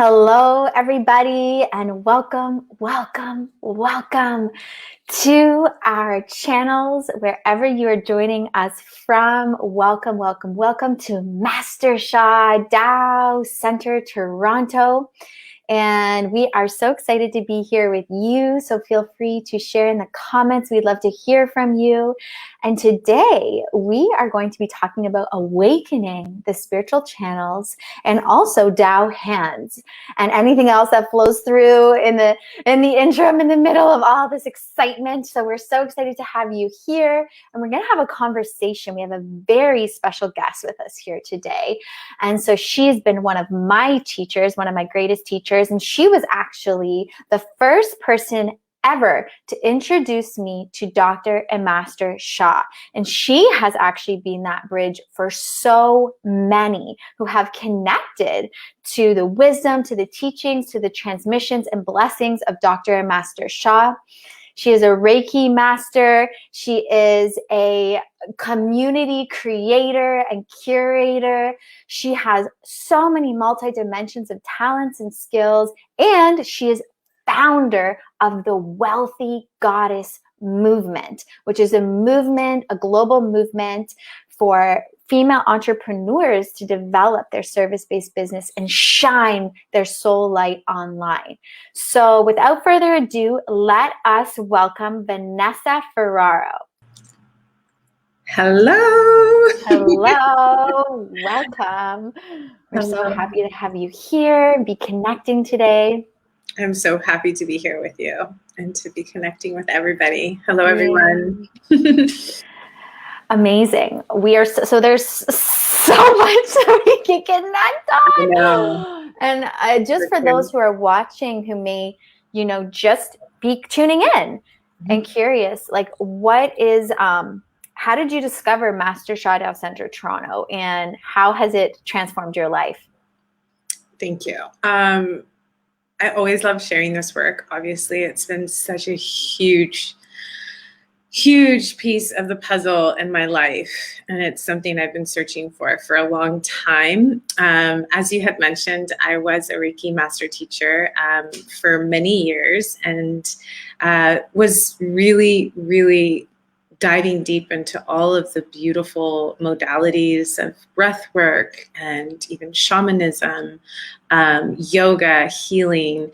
Hello, everybody, and welcome to our channels, wherever you are joining us from. Welcome to Master Sha TaoCentreToronto. And we are so excited to be here with you. So feel free to share in the comments. We'd love to hear from you. And today we are going to be talking about awakening the spiritual channels and also Tao hands and anything else that flows through in the interim, in the middle of all this excitement. So we're so excited to have you here, and we're going to have a conversation. We have a very special guest with us here today. And so she's been one of my teachers, one of my greatest teachers. And she was actually the first person ever to introduce me to Dr. and Master Sha. And she has actually been that bridge for so many who have connected to the wisdom, to the teachings, to the transmissions and blessings of Dr. and Master Sha. She is a Reiki master. She is a community creator and curator. She has so many multi-dimensions of talents and skills, and she is founder of the Wealthy Goddess movement, which is a movement, a global movement for female entrepreneurs to develop their service-based business and shine their soul light online. So without further ado, let us welcome Vanessa Ferraro. Hello. Hello. Welcome. We're so happy to have you here and be connecting today. I'm so happy to be here with you and to be connecting with everybody. Hello, everyone. Amazing. We are so there's so much that we can connect on. I know. And just for those who are watching, who may, just be tuning in and curious, like, what is, how did you discover Master Sha TaoCentreToronto, and how has it transformed your life? Thank you. I always love sharing this work. Obviously, it's been such a huge piece of the puzzle in my life, and it's something I've been searching for a long time. As you had mentioned, I was a Reiki master teacher for many years, and was really diving deep into all of the beautiful modalities of breath work and even shamanism, yoga, healing,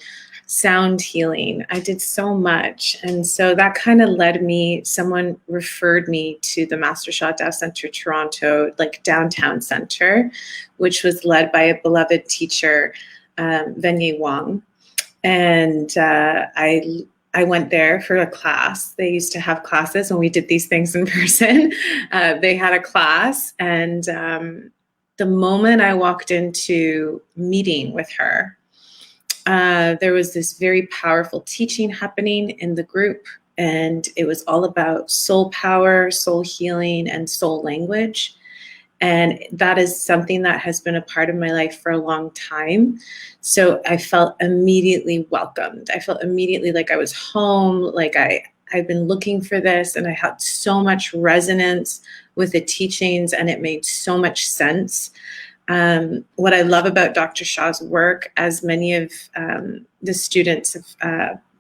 sound healing. I did so much. And so that kind of led me, someone referred me to the Master Sha TaoCentreToronto, like downtown center, which was led by a beloved teacher, Venye Wang. And I went there for a class. They used to have classes when we did these things in person. They had a class, and the moment I walked into meeting with her, there was this very powerful teaching happening in the group, and it was all about soul power, soul healing, and soul language. And that is something that has been a part of my life for a long time. So I felt immediately welcomed. I felt immediately like I was home, like I've been looking for this, and I had so much resonance with the teachings, and it made so much sense. What I love about Dr. Sha's work, as many of the students of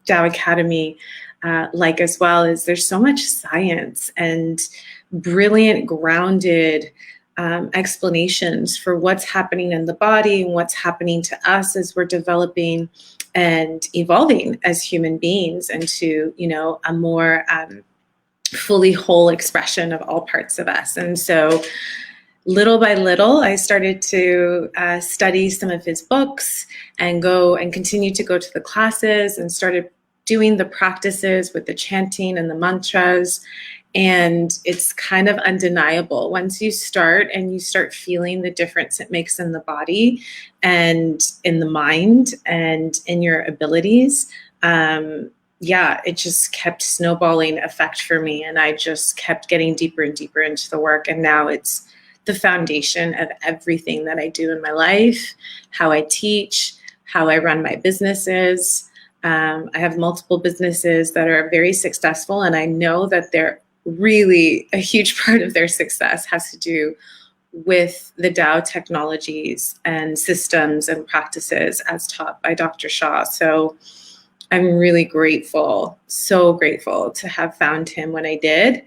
Tao Academy like as well, is there's so much science and brilliant, grounded explanations for what's happening in the body and what's happening to us as we're developing and evolving as human beings into, a more fully whole expression of all parts of us. And so little by little, I started to study some of his books and continue to go to the classes, and started doing the practices with the chanting and the mantras. And it's kind of undeniable. Once you start and you start feeling the difference it makes in the body and in the mind and in your abilities, it just kept snowballing effect for me. And I just kept getting deeper and deeper into the work. And now it's the foundation of everything that I do in my life, how I teach, how I run my businesses. I have multiple businesses that are very successful, and I know that they're really a huge part of their success has to do with the Tao technologies and systems and practices as taught by Dr. Sha. So I'm really grateful, so grateful to have found him when I did,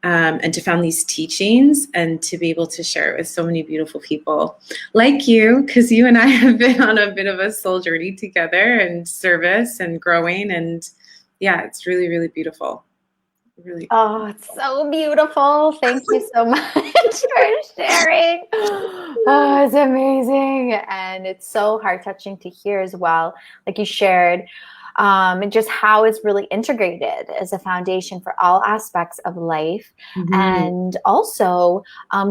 and to found these teachings and to be able to share it with so many beautiful people like you, because you and I have been on a bit of a soul journey together and service and growing. And yeah, it's really, really beautiful. Really. Oh, it's so beautiful. Thank you so much for sharing. Oh, it's amazing. And it's so heart-touching to hear as well, like you shared, just how it's really integrated as a foundation for all aspects of life. Mm-hmm. And also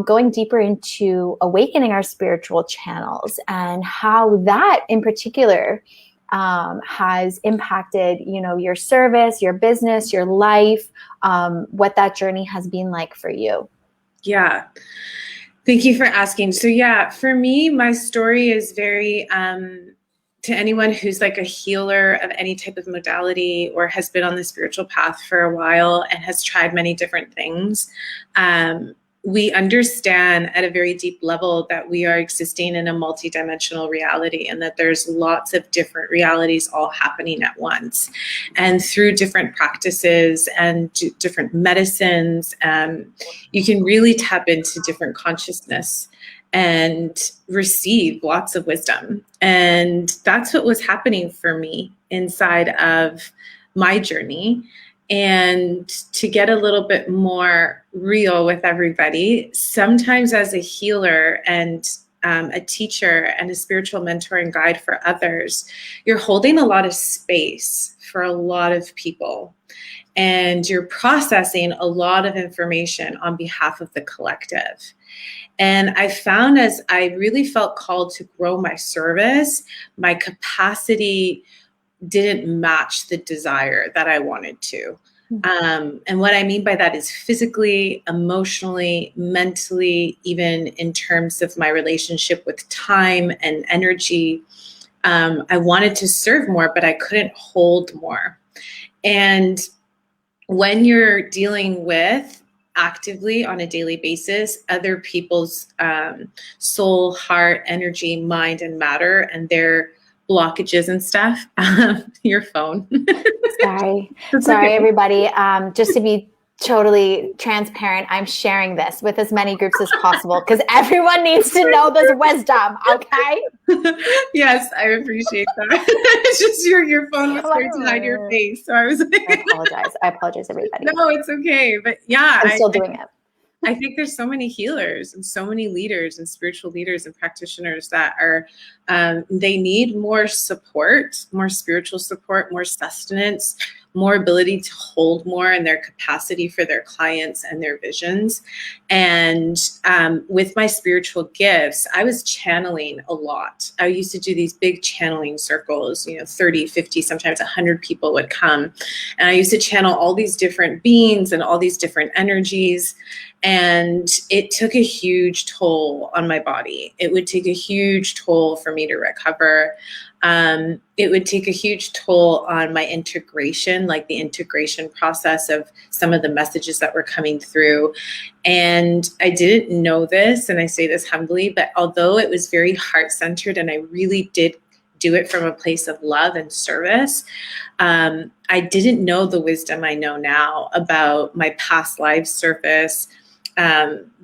going deeper into awakening our spiritual channels and how that in particular has impacted, your service, your business, your life, what that journey has been like for you. Yeah. Thank you for asking. So yeah, for me, my story is very, to anyone who's like a healer of any type of modality or has been on the spiritual path for a while and has tried many different things. We understand at a very deep level that we are existing in a multidimensional reality and that there's lots of different realities all happening at once. And through different practices and different medicines, you can really tap into different consciousness and receive lots of wisdom. And that's what was happening for me inside of my journey. And to get a little bit more real with everybody, sometimes as a healer and a teacher and a spiritual mentor and guide for others, you're holding a lot of space for a lot of people. And you're processing a lot of information on behalf of the collective. And I found as I really felt called to grow my service, my capacity didn't match the desire that I wanted to. And what I mean by that is physically, emotionally, mentally, even in terms of my relationship with time and energy. I wanted to serve more, but I couldn't hold more. And when you're dealing with actively on a daily basis other people's soul, heart, energy, mind, and matter, and their blockages and stuff, your phone. Sorry, Okay. everybody. Just to be totally transparent, I'm sharing this with as many groups as possible because everyone needs to know this wisdom, okay? Yes, I appreciate that. It's just your phone was starting to hide your face. So I was like, I apologize, everybody. No, it's okay. But yeah, I'm still doing it. I think there's so many healers and so many leaders and spiritual leaders and practitioners that are, they need more support, more spiritual support, more sustenance, more ability to hold more in their capacity for their clients and their visions. And with my spiritual gifts, I was channeling a lot. I used to do these big channeling circles, 30, 50, sometimes 100 people would come. And I used to channel all these different beings and all these different energies. And it took a huge toll on my body. It would take a huge toll for me to recover. It would take a huge toll on my integration, like the integration process of some of the messages that were coming through. And I didn't know this, and I say this humbly, but although it was very heart-centered and I really did do it from a place of love and service, I didn't know the wisdom I know now about my past life surface,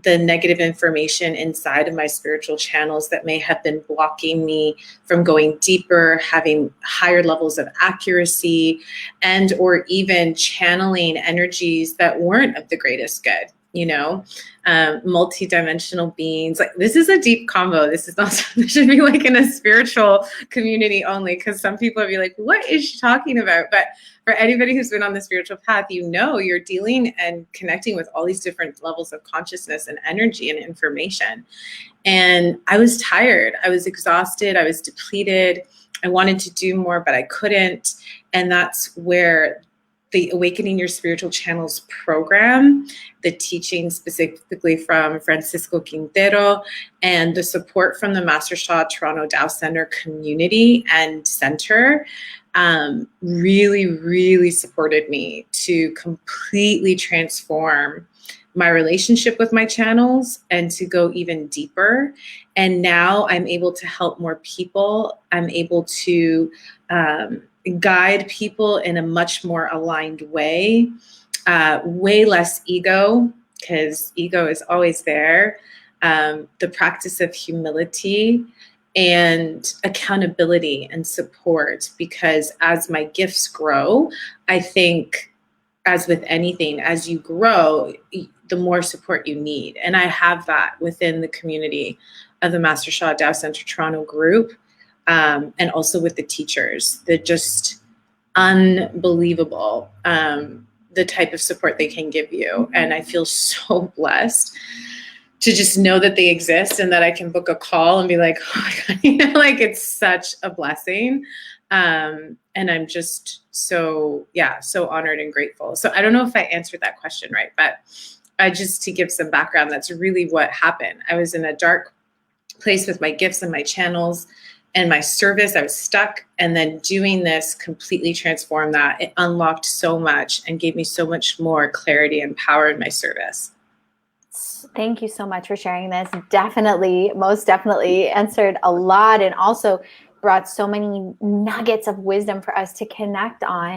the negative information inside of my spiritual channels that may have been blocking me from going deeper, having higher levels of accuracy, and or even channeling energies that weren't of the greatest good. Multi-dimensional beings. Like, this is a deep combo. This is not something that should be like in a spiritual community only, because some people would be like, what is she talking about? But for anybody who's been on the spiritual path, you're dealing and connecting with all these different levels of consciousness and energy and information. And I was tired. I was exhausted. I was depleted. I wanted to do more, but I couldn't. And that's where the Awakening Your Spiritual Channels program, the teaching specifically from Francisco Quintero, and the support from the Master Sha Toronto Tao Center community and center really, really supported me to completely transform my relationship with my channels and to go even deeper. And now I'm able to help more people. I'm able to guide people in a much more aligned way, way less ego, because ego is always there. The practice of humility and accountability and support, because as my gifts grow, I think, as with anything, as you grow, the more support you need. And I have that within the community of the Master Sha TaoCentreToronto group, and also with the teachers. They're just unbelievable, the type of support they can give you. And I feel so blessed to just know that they exist and that I can book a call and be like, oh my God, you know, like it's such a blessing. And I'm just so honored and grateful. So I don't know if I answered that question right, but just to give some background, that's really what happened. I was in a dark place with my gifts and my channels and my service. I was stuck. And then doing this completely transformed that. It unlocked so much and gave me so much more clarity and power in my service. Thank you so much for sharing this. Definitely, most definitely answered a lot, and also brought so many nuggets of wisdom for us to connect on.